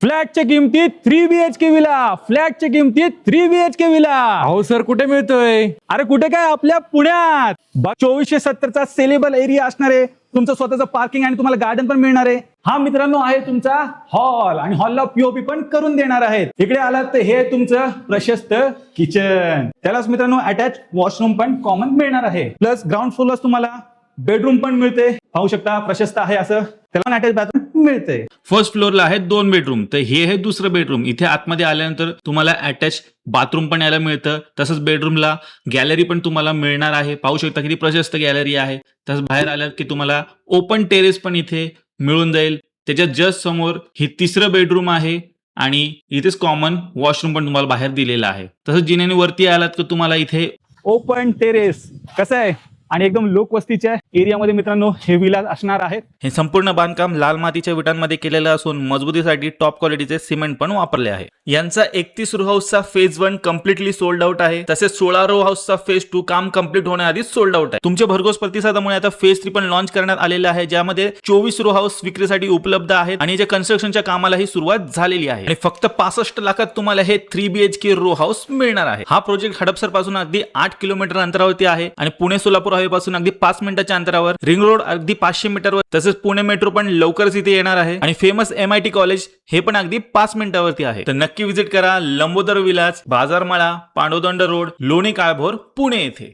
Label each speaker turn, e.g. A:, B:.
A: फ्लॅटच्या किमतीत 3 BHK villa, फ्लॅटच्या किमतीत 3 BHK विला.
B: अहो सर कुठे मिळतोय?
A: अरे कुठे काय, आपल्या पुण्यात 2470चा सेलेबल एरिया असणार आहे, तुमचं स्वतःचं पार्किंग आणि तुम्हाला गार्डन पण मिळणार आहे. हा मित्रांनो आहे तुमचा हॉल आणि हॉलला पीओपी पण करून देणार आहेत. इकडे आलात तर हे तुमचं प्रशस्त किचन, त्यालाच मित्रांनो अटॅच वॉशरूम पण कॉमन मिळणार आहे. प्लस ग्राउंड फ्लोअरलाच तुम्हाला बेडरूम पण मिळते, पाहू शकता प्रशस्त आहे असं, त्याला अटॅच बाथरूम मिळते.
C: फर्स्ट फ्लोअरला आहेत 2 बेडरूम, तर हे आहे दुसरं बेडरूम. इथे आतमध्ये आल्यानंतर तुम्हाला अटॅच बाथरूम पण यायला मिळतं. तसंच बेडरूमला गॅलरी पण तुम्हाला मिळणार आहे. पाहू शकता किती प्रशस्त गॅलरी आहे. तसंच बाहेर आल्यात की तुम्हाला ओपन टेरेस पण इथे मिळून जाईल. त्याच्या जस्ट समोर ही तिसरं बेडरूम आहे आणि इथेच कॉमन वॉशरूम पण तुम्हाला बाहेर दिलेला आहे. तसंच जिन्याने वरती आलात की तुम्हाला इथे
A: ओपन टेरेस कसं आहे आणि एकदम लोकवस्तीच्या एरियामध्ये मित्रांनो हे विला असणार आहेत.
C: हे संपूर्ण बांधकाम लाल मातीच्या विटांमध्ये केलेलं असून मजबूतीसाठी टॉप क्वालिटीचे सिमेंट पण वापरले आहे. यांचा 31 रो हाऊसचा फेज 1 कम्प्लिटली सोल्ड आउट आहे. तसेच 16 रो हाऊसचा फेज 2 काम कम्प्लीट होण्याआधीच सोल्ड आउट आहे. तुमच्या भरघोस प्रतिसादामुळे आता फेज 3 पण लॉन्च करण्यात आलेलं आहे, ज्यामध्ये 24 रो हाऊस विक्रीसाठी उपलब्ध आहेत आणि ज्या कन्स्ट्रक्शनच्या कामालाही सुरुवात झालेली आहे. आणि फक्त 65 लाखात तुम्हाला हे 3 BHK रो हाऊस मिळणार आहे. हा प्रोजेक्ट हडपसर पासून अगदी 8 किलोमीटर अंतरावरती आहे आणि पुणे सोलापूर पासून अगदी 5 मिनिटाच्या अंतरावर, रिंग रोड अगदी 500 मीटरवर, तसेच पुणे मेट्रो पण लवकरच इथे येणार आहे आणि फेमस MIT कॉलेज हे पण अगदी 5 मिनिटावरती आहे. तर नक्की व्हिजिट करा लंबोदर विलास, बाजारमाळा, पांडवदंड रोड, लोणी काळभोर, पुणे येथे.